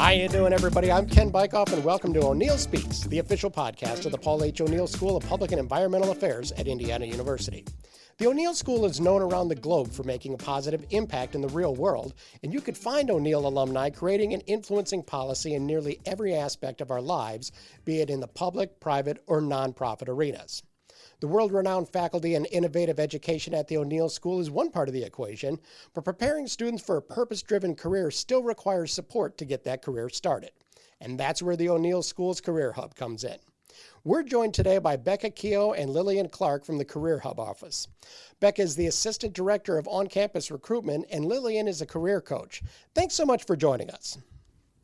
How you doing, everybody? I'm Ken Bykoff, and welcome to O'Neill Speaks, the official podcast of the Paul H. O'Neill School of Public and Environmental Affairs at Indiana University. The O'Neill School is known around the globe for making a positive impact in the real world, and you could find O'Neill alumni creating and influencing policy in nearly every aspect of our lives, be it in the public, private, or nonprofit arenas. The world-renowned faculty and innovative education at the O'Neill School is one part of the equation, but preparing students for a purpose-driven career still requires support to get that career started. And that's where the O'Neill School's Career Hub comes in. We're joined today by Becca Keough and Lillian Clarke from the Career Hub office. Becca is the Assistant Director of On-Campus Recruitment, and Lillian is a career coach. Thanks so much for joining us.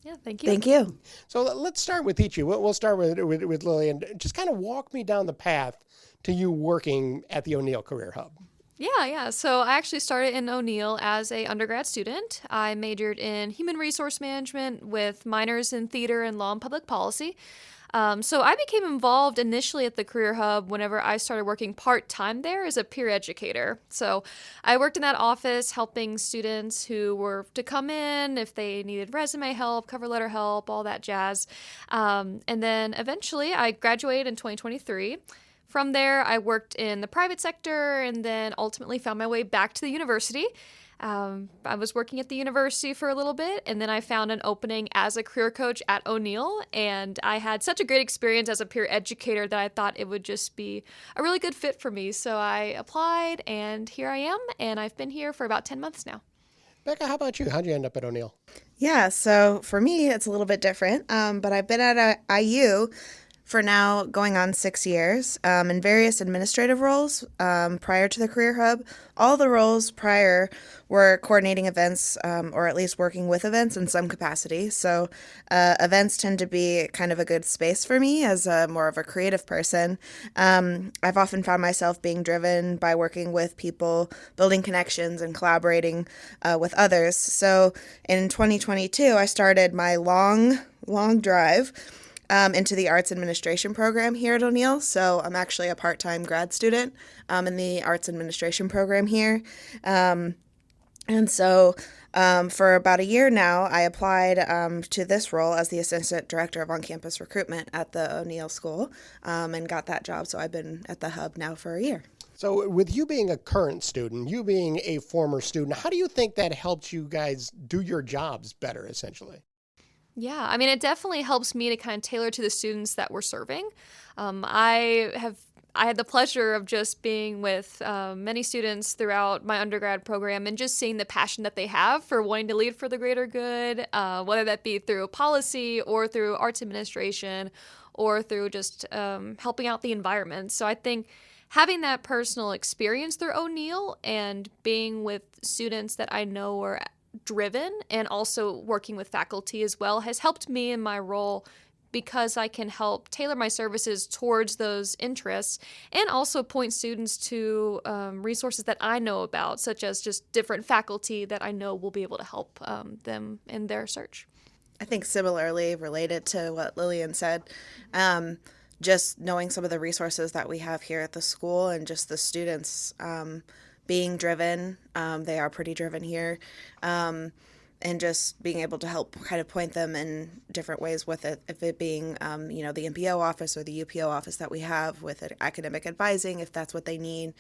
Yeah, thank you. Thank you. So let's start with each of you. We'll start with Lillian. Just kind of walk me down the path to you working at the O'Neill Career Hub. Yeah. So I actually started in O'Neill as a undergrad student. I majored in human resource management with minors in theater and law and public policy. So I became involved initially at the Career Hub whenever I started working part-time there as a peer educator. So I worked in that office helping students who were to come in if they needed resume help, cover letter help, all that jazz. And then eventually I graduated in 2023. From there, I worked in the private sector and then ultimately found my way back to the university. I was working at the university for a little bit, and then I found an opening as a career coach at O'Neill, and I had such a great experience as a peer educator that I thought it would just be a really good fit for me. So I applied, and here I am, and I've been here for about 10 months now. Becca, how about you? How'd you end up at O'Neill? Yeah, so for me, it's a little bit different, but I've been at IU for now going on 6 years in various administrative roles prior to the Career Hub. All the roles prior were coordinating events or at least working with events in some capacity. So events tend to be kind of a good space for me as more of a creative person. I've often found myself being driven by working with people, building connections and collaborating with others. So in 2022, I started my long drive into the arts administration program here at O'Neill. So I'm actually a part-time grad student in the arts administration program here. And so for about a year now, I applied to this role as the Assistant Director of On-Campus Recruitment at the O'Neill School and got that job. So I've been at the Hub now for a year. So with you being a current student, you being a former student, how do you think that helped you guys do your jobs better, essentially? Yeah, I mean, it definitely helps me to kind of tailor to the students that we're serving. I had the pleasure of just being with many students throughout my undergrad program and just seeing the passion that they have for wanting to lead for the greater good, whether that be through policy or through arts administration or through just helping out the environment. So I think having that personal experience through O'Neill and being with students that I know are driven and also working with faculty as well has helped me in my role because I can help tailor my services towards those interests and also point students to resources that I know about, such as just different faculty that I know will be able to help them in their search. I think similarly related to what Lillian said, just knowing some of the resources that we have here at the school and just the students being driven, they are pretty driven here, and just being able to help kind of point them in different ways with it, if it being, the MPO office or the UPO office that we have with academic advising, if that's what they need,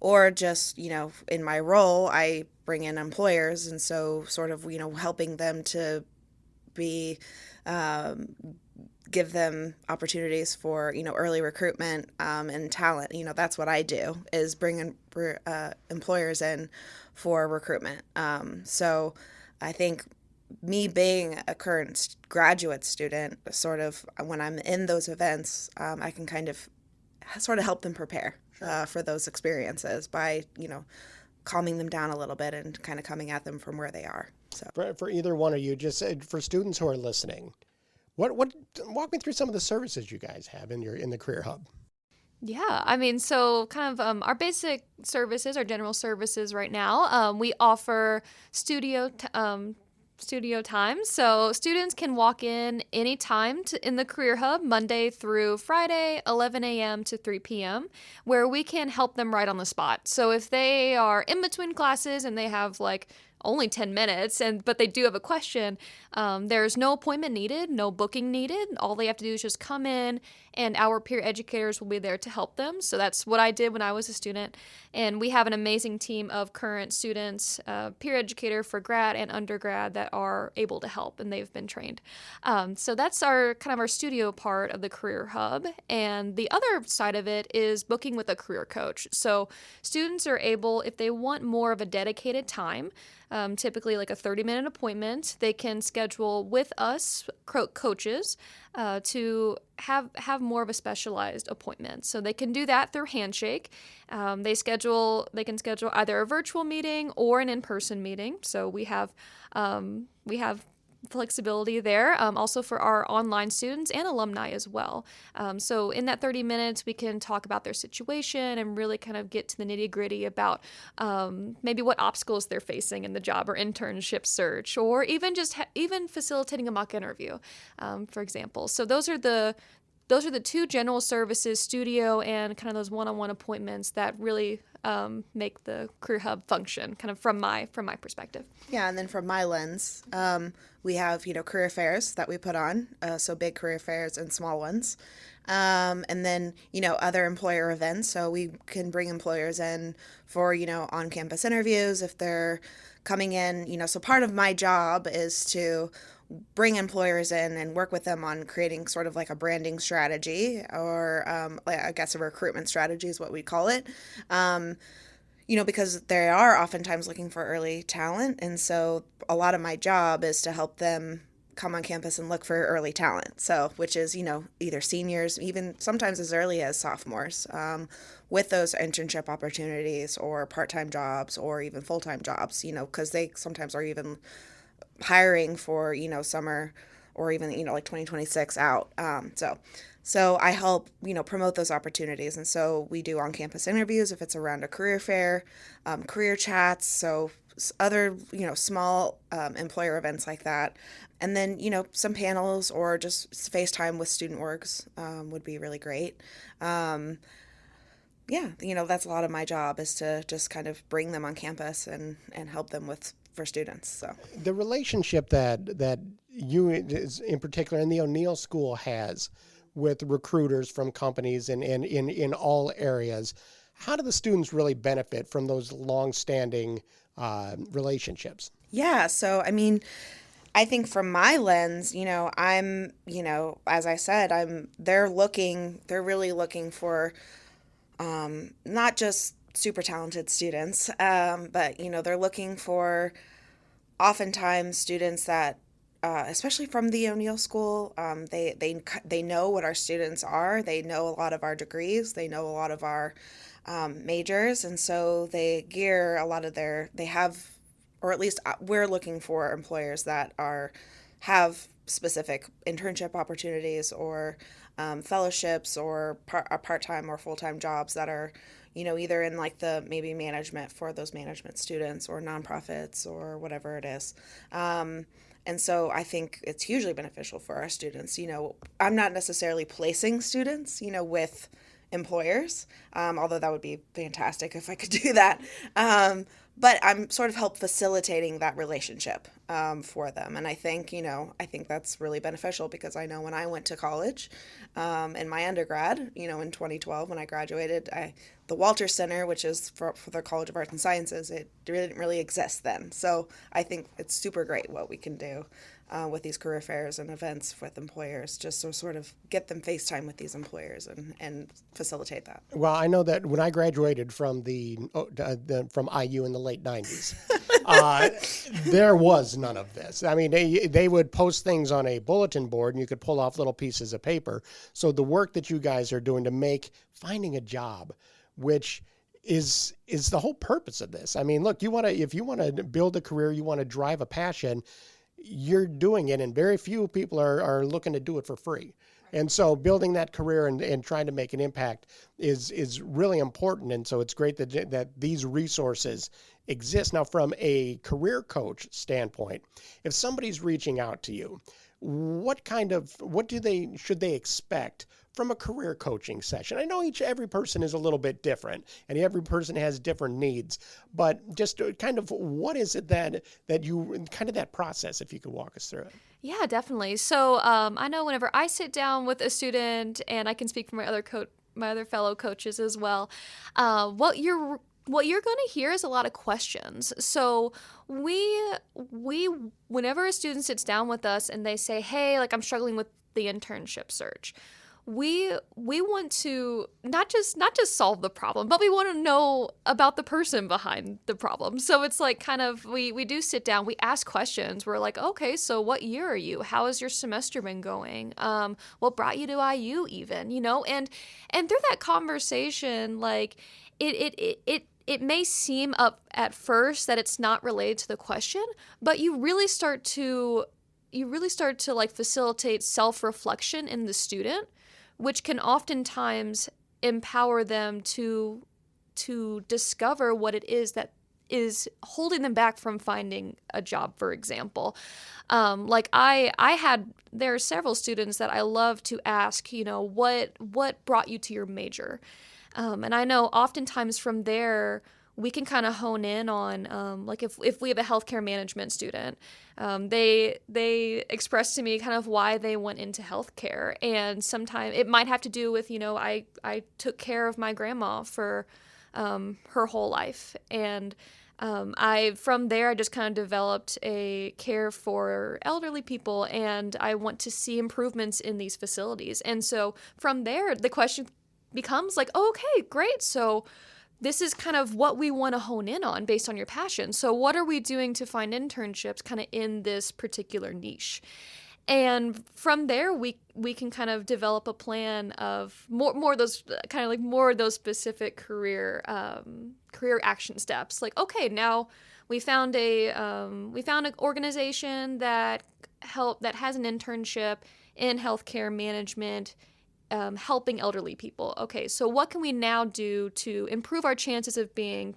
or just, in my role, I bring in employers, and so sort of, helping them to be give them opportunities for, early recruitment and talent. That's what I do, is bring in employers in for recruitment. So I think me being a current graduate student, sort of when I'm in those events, I can kind of sort of help them prepare for those experiences by, calming them down a little bit and kind of coming at them from where they are. So for either one of you, just for students who are listening, What walk me through some of the services you guys have in the Career Hub? Yeah, I mean, so kind of our basic services, our general services right now, we offer studio time. So students can walk in anytime in the Career Hub, Monday through Friday, 11 a.m. to 3 p.m., where we can help them right on the spot. So if they are in between classes and they have only 10 minutes, but they do have a question, there's no appointment needed, no booking needed. All they have to do is just come in, and our peer educators will be there to help them. So that's what I did when I was a student. And we have an amazing team of current students, peer educator for grad and undergrad, that are able to help, and they've been trained. So that's our studio part of the Career Hub. And the other side of it is booking with a career coach. So students are able, if they want more of a dedicated time, typically like a 30-minute appointment, they can schedule with us coaches to have more of a specialized appointment. So they can do that through Handshake. They can schedule either a virtual meeting or an in-person meeting. So we have flexibility there, also for our online students and alumni as well. So in that 30 minutes, we can talk about their situation and really kind of get to the nitty-gritty about maybe what obstacles they're facing in the job or internship search, or even just even facilitating a mock interview, for example. So those are the two general services, studio and kind of those one-on-one appointments, that really make the Career Hub function, kind of from my perspective. Yeah, and then from my lens, we have, career fairs that we put on, so big career fairs and small ones. And then, other employer events. So we can bring employers in for, on-campus interviews if they're coming in, so part of my job is to bring employers in and work with them on creating sort of like a branding strategy, or I guess a recruitment strategy is what we call it. Because they are oftentimes looking for early talent. And so a lot of my job is to help them come on campus and look for early talent. So, which is, either seniors, even sometimes as early as sophomores, with those internship opportunities or part-time jobs or even full-time jobs, because they sometimes are even hiring for, summer or even, like 2026 out. So I help, promote those opportunities. And so we do on-campus interviews if it's around a career fair, career chats, so other, small employer events like that. And then, some panels or just FaceTime with student orgs would be really great. That's a lot of my job, is to just kind of bring them on campus and help them for students. So the relationship that you in particular and the O'Neill School has with recruiters from companies and in all areas, how do the students really benefit from those long-standing relationships? Yeah, so I think from my lens, I'm, as I said, they're really looking for not just super talented students, but they're looking for oftentimes students that, especially from the O'Neill School, they know what our students are. They know a lot of our degrees. They know a lot of our majors, and so they gear a lot of they have, or at least we're looking for employers that have specific internship opportunities or fellowships or part-time or full-time jobs that are, either in like the maybe management for those management students or nonprofits or whatever it is. And so I think it's hugely beneficial for our students. I'm not necessarily placing students, with employers, although that would be fantastic if I could do that. But I'm sort of help facilitating that relationship for them. And I think that's really beneficial, because I know when I went to college in my undergrad, in 2012 when I graduated, the Walter Center, which is for the College of Arts and Sciences, it didn't really exist then. So I think it's super great what we can do with these career fairs and events with employers, just to sort of get them FaceTime with these employers and facilitate that. Well, I know that when I graduated from from IU in the late 90s, there was none of this. They would post things on a bulletin board, and you could pull off little pieces of paper. So the work that you guys are doing to make finding a job, which is the whole purpose of this. Look, if you want to build a career, you want to drive a passion, you're doing it, and very few people are looking to do it for free. And so building that career and trying to make an impact is really important. And so it's great that these resources exist. Now, from a career coach standpoint, if somebody's reaching out to you, what should they expect from a career coaching session? I know every person is a little bit different and every person has different needs, but just kind of what is it that you kind of that process, if you could walk us through it? Yeah, definitely. So I know whenever I sit down with a student, and I can speak for my other fellow coaches as well, what you're going to hear is a lot of questions. So we whenever a student sits down with us and they say, "Hey, like I'm struggling with the internship search," we want to not just solve the problem, but we want to know about the person behind the problem. So it's like kind of we do sit down, we ask questions. We're like, okay, so what year are you? How has your semester been going? What brought you to IU even? And through that conversation, like it may seem up at first that it's not related to the question, but you really start to like facilitate self-reflection in the student, which can oftentimes empower them to discover what it is that is holding them back from finding a job, for example. Like there are several students that I love to ask, what brought you to your major? And I know oftentimes from there, we can kind of hone in on, like if we have a healthcare management student, they express to me kind of why they went into healthcare. And sometimes it might have to do with, I took care of my grandma for her whole life. And from there, I just kind of developed a care for elderly people, and I want to see improvements in these facilities. And so from there, the question becomes like, oh, okay, great. So this is kind of what we want to hone in on based on your passion. So what are we doing to find internships kind of in this particular niche? And from there, we can kind of develop a plan of more of those kind of like more of those specific career action steps. Like, okay, now we found an organization that has an internship in healthcare management, helping elderly people. Okay, so what can we now do to improve our chances of being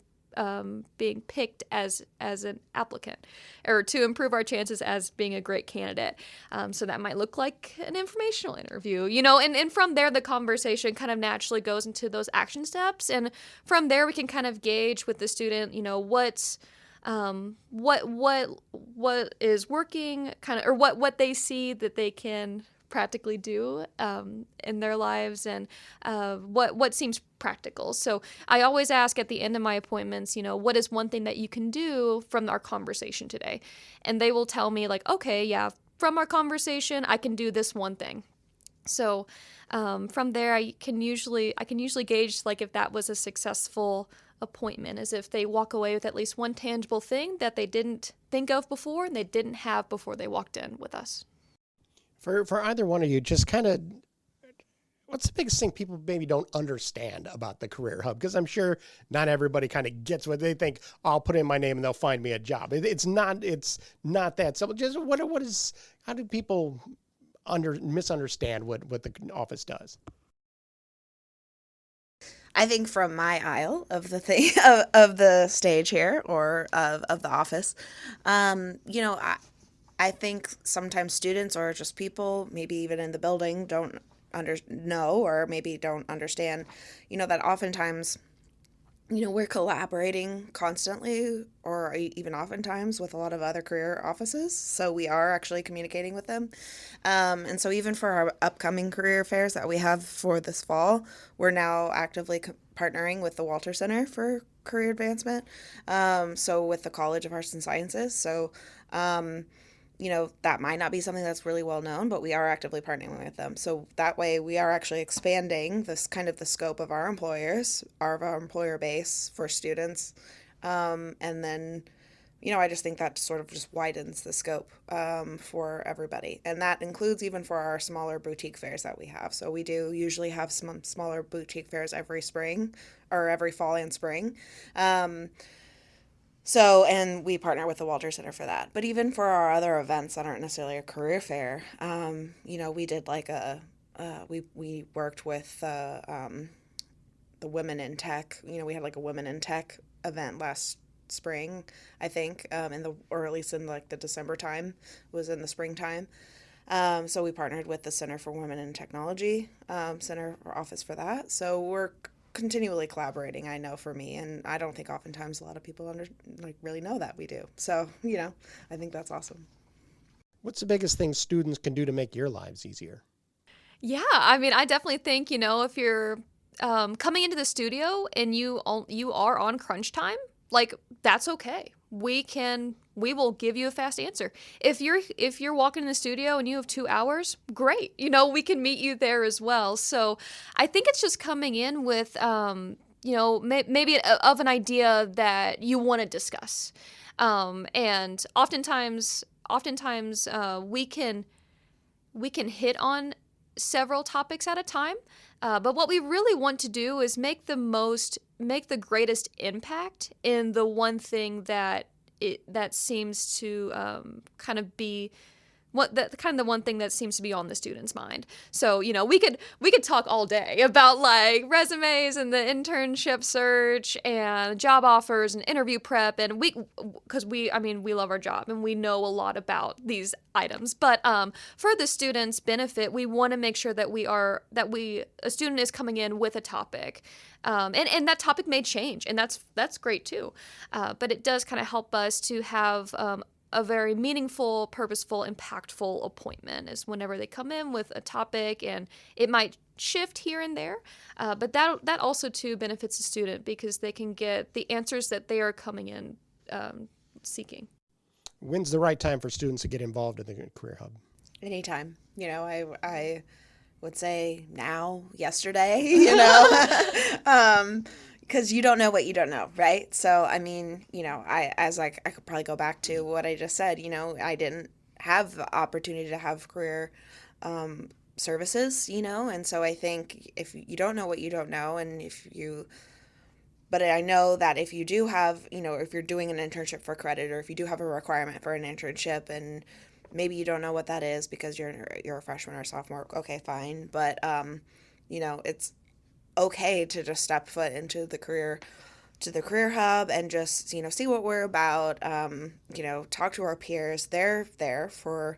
picked as an applicant, or to improve our chances as being a great candidate? So that might look like an informational interview, and from there the conversation kind of naturally goes into those action steps, and from there we can kind of gauge with the student, what's what is working, kind of, or what they see that they can practically do in their lives, and what seems practical. So I always ask at the end of my appointments, what is one thing that you can do from our conversation today? And they will tell me like, okay, yeah, from our conversation, I can do this one thing. So from there, I can usually gauge like if that was a successful appointment, as if they walk away with at least one tangible thing that they didn't think of before and they didn't have before they walked in with us. For either one of you, just kind of, what's the biggest thing people maybe don't understand about the Career Hub? Because I'm sure not everybody kind of gets what they think. I'll put in my name and they'll find me a job. It's not that simple. Just how do people misunderstand what the office does? I think from my aisle of the thing of the stage here, or of the office, I think sometimes students or just people, maybe even in the building, don't know or maybe don't understand, that oftentimes, we're collaborating constantly, or even oftentimes with a lot of other career offices. So we are actually communicating with them. And so even for our upcoming career fairs that we have for this fall, we're now actively partnering with the Walter Center for Career Advancement. So with the College of Arts and Sciences. So, that might not be something that's really well known, but we are actively partnering with them. So that way we are actually expanding this kind of the scope of our employer base for students. And then, I just think that sort of just widens the scope for everybody. And that includes even for our smaller boutique fairs that we have. So we do usually have some smaller boutique fairs every spring, or every fall and spring. So, and we partner with the Walter Center for that. But even for our other events that aren't necessarily a career fair, we did like we worked with the Women in Tech. We had like a Women in Tech event last spring, I think, or at least in like the December time, was in the springtime. So we partnered with the Center for Women in Technology, center or office for that. So we're continually collaborating, I know, for me, and I don't think oftentimes a lot of people really know that we do. So, I think that's awesome. What's the biggest thing students can do to make your lives easier? Yeah, I mean, I definitely think, if you're coming into the studio and you are on crunch time, like, that's okay. We will give you a fast answer. If you're walking in the studio and you have 2 hours, great. We can meet you there as well. So I think it's just coming in with, maybe of an idea that you want to discuss. And oftentimes we can hit on several topics at a time. But what we really want to do is make the greatest impact in the one thing that seems to kind of be the one thing that seems to be on the student's mind. So, we could talk all day about like resumes and the internship search and job offers and interview prep, and we love our job and we know a lot about these items. But for the student's benefit, we want to make sure that a student is coming in with a topic. And that topic may change, and that's great too. But it does kind of help us to have a very meaningful, purposeful, impactful appointment is whenever they come in with a topic, and it might shift here and there, but that also too benefits the student because they can get the answers that they are coming in seeking. When's the right time for students to get involved in the Career Hub? Anytime. I would say now, yesterday, because you don't know what you don't know, right? So, I could probably go back to what I just said, I didn't have the opportunity to have career services, and so I think if you don't know what you don't know, but I know that if you do have, if you're doing an internship for credit, or if you do have a requirement for an internship and maybe you don't know what that is because you're a freshman or sophomore, okay, fine. But, it's okay to just step foot into the career hub and just see what we're about, talk to our peers. They're there for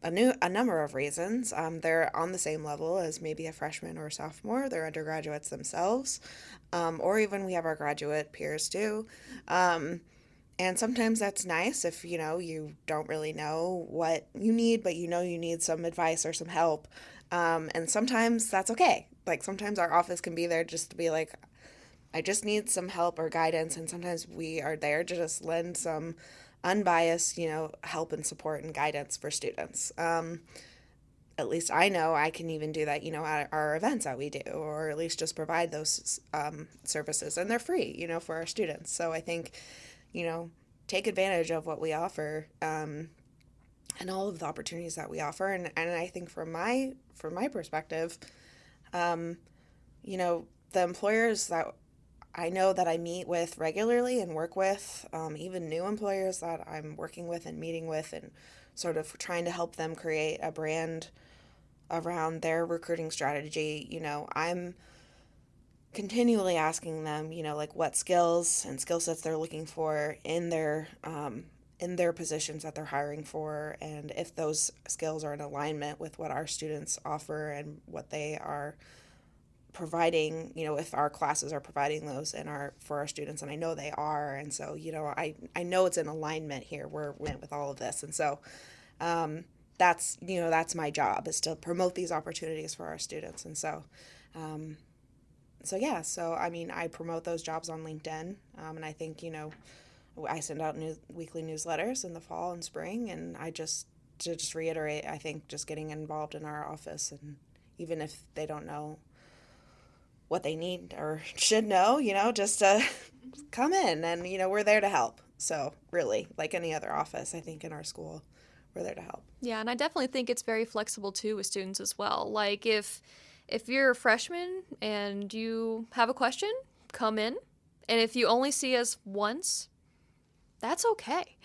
a number of reasons. They're on the same level as maybe a freshman or a sophomore. They're undergraduates themselves, or even we have our graduate peers too. And sometimes that's nice if you don't really know what you need, but you need some advice or some help. And sometimes that's okay. Like sometimes our office can be there just to be like, I just need some help or guidance. And sometimes we are there to just lend some unbiased, help and support and guidance for students. At least I know I can even do that, at our events that we do, or at least just provide those services. And they're free, for our students. So I think, take advantage of what we offer. And all of the opportunities that we offer. And I think from my perspective, the employers that I know that I meet with regularly and work with, even new employers that I'm working with and meeting with and sort of trying to help them create a brand around their recruiting strategy, I'm continually asking them, like what skills and skill sets they're looking for in their positions that they're hiring for, and if those skills are in alignment with what our students offer and what they are providing, if our classes are providing those for our students, and I know they are, and so, I know it's in alignment here. We're with all of this, and so that's my job, is to promote these opportunities for our students, and so I promote those jobs on LinkedIn, and I think, I send out weekly newsletters in the fall and spring, and to reiterate, I think just getting involved in our office, and even if they don't know what they need or should know, just to come in, and, we're there to help. So really, like any other office, I think in our school, we're there to help. Yeah, and I definitely think it's very flexible too with students as well. Like if you're a freshman and you have a question, come in. And if you only see us once, that's okay.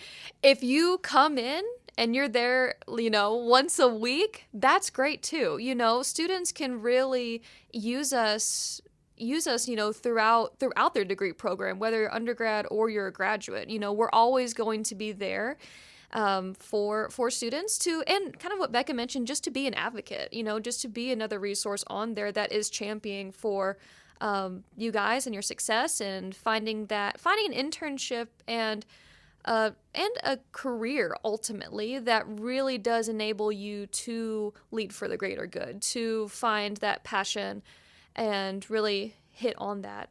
If you come in and you're there, once a week, that's great too. Students can really use us, throughout their degree program, whether you're undergrad or you're a graduate. We're always going to be there. for students to, and kind of what Becca mentioned, just to be an advocate, just to be another resource on there that is championing for you guys and your success, and finding an internship and a career ultimately that really does enable you to lead for the greater good, to find that passion and really hit on that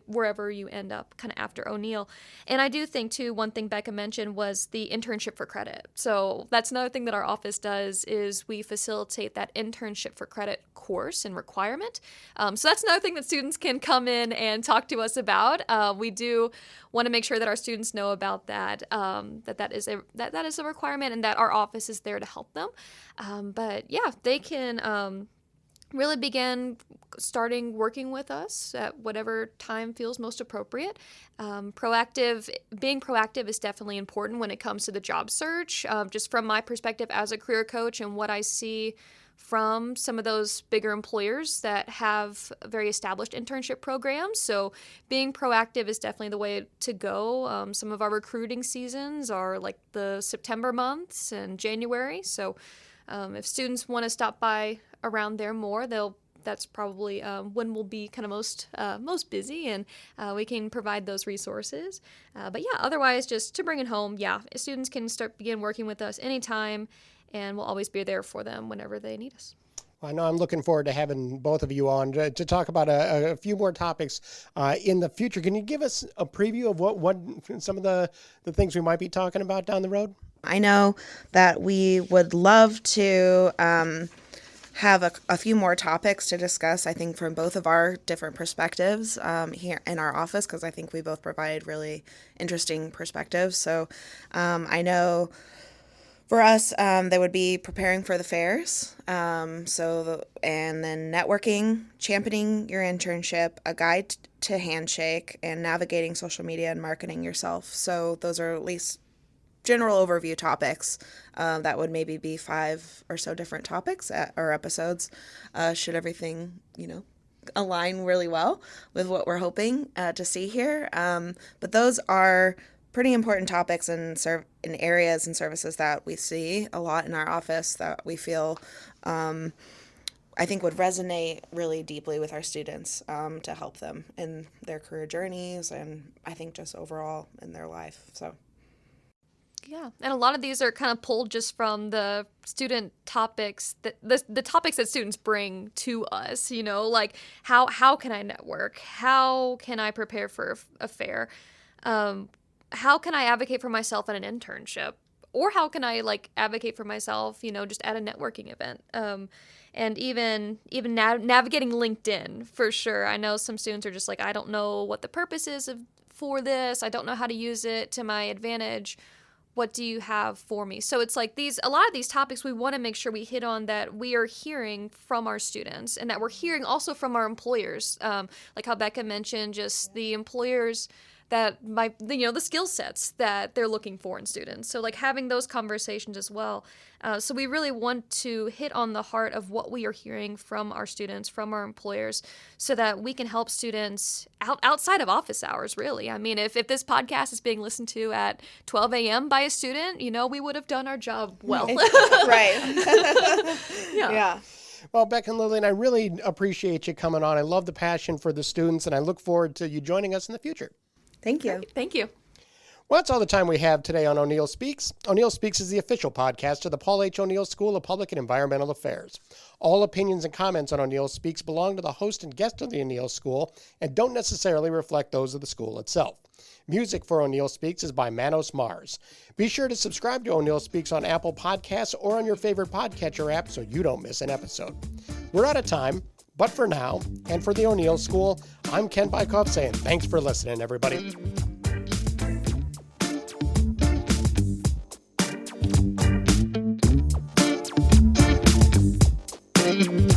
wherever you end up kind of after O'Neill. And I do think too, one thing Becca mentioned was the internship for credit. So that's another thing that our office does, is we facilitate that internship for credit course and requirement. So that's another thing that students can come in and talk to us about. We do want to make sure that our students know about that, that is a requirement, and that our office is there to help them. But yeah, they can really begin starting working with us at whatever time feels most appropriate. Being proactive is definitely important when it comes to the job search. Just from my perspective as a career coach and what I see from some of those bigger employers that have very established internship programs. So being proactive is definitely the way to go. Some of our recruiting seasons are like the September months and January. So if students want to stop by around there more, that's probably when we'll be kind of most busy, and we can provide those resources. But yeah, otherwise, just to bring it home, yeah, students can begin working with us anytime, and we'll always be there for them whenever they need us. I know I'm looking forward to having both of you on to talk about a few more topics in the future. Can you give us a preview of what some of the things we might be talking about down the road? I know that we would love to have a few more topics to discuss, I think, from both of our different perspectives here in our office, because I think we both provide really interesting perspectives. So I know for us, they would be preparing for the fairs, and then networking, championing your internship, a guide to handshake, and navigating social media and marketing yourself. So those are at least general overview topics. That would maybe be 5 or so different topics or episodes, should everything, align really well with what we're hoping to see here. But those are pretty important topics in areas and services that we see a lot in our office that we feel I think would resonate really deeply with our students to help them in their career journeys, and I think just overall in their life. So. Yeah, and a lot of these are kind of pulled just from the student topics, the topics that students bring to us, like how can I network? How can I prepare for a fair? How can I advocate for myself at an internship? Or how can I advocate for myself, just at a networking event? And even navigating LinkedIn, for sure. I know some students are just I don't know what the purpose is for this. I don't know how to use it to my advantage. What do you have for me? So it's a lot of these topics we want to make sure we hit on, that we are hearing from our students, and that we're hearing also from our employers. Like how Becca mentioned, just the employers that the skill sets that they're looking for in students. So having those conversations as well. So we really want to hit on the heart of what we are hearing from our students, from our employers, so that we can help students outside of office hours, really. I mean, if this podcast is being listened to at 12 a.m. by a student, we would have done our job well. Right. Yeah. Well, Becca and Lillian, I really appreciate you coming on. I love the passion for the students, and I look forward to you joining us in the future. Thank you. Thank you. Well, that's all the time we have today on O'Neill Speaks. O'Neill Speaks is the official podcast of the Paul H. O'Neill School of Public and Environmental Affairs. All opinions and comments on O'Neill Speaks belong to the host and guest of the O'Neill School and don't necessarily reflect those of the school itself. Music for O'Neill Speaks is by Manos Mars. Be sure to subscribe to O'Neill Speaks on Apple Podcasts or on your favorite podcatcher app so you don't miss an episode. We're out of time, but for now, and for the O'Neill School, I'm Ken Bykoff saying thanks for listening, everybody. Mm-hmm.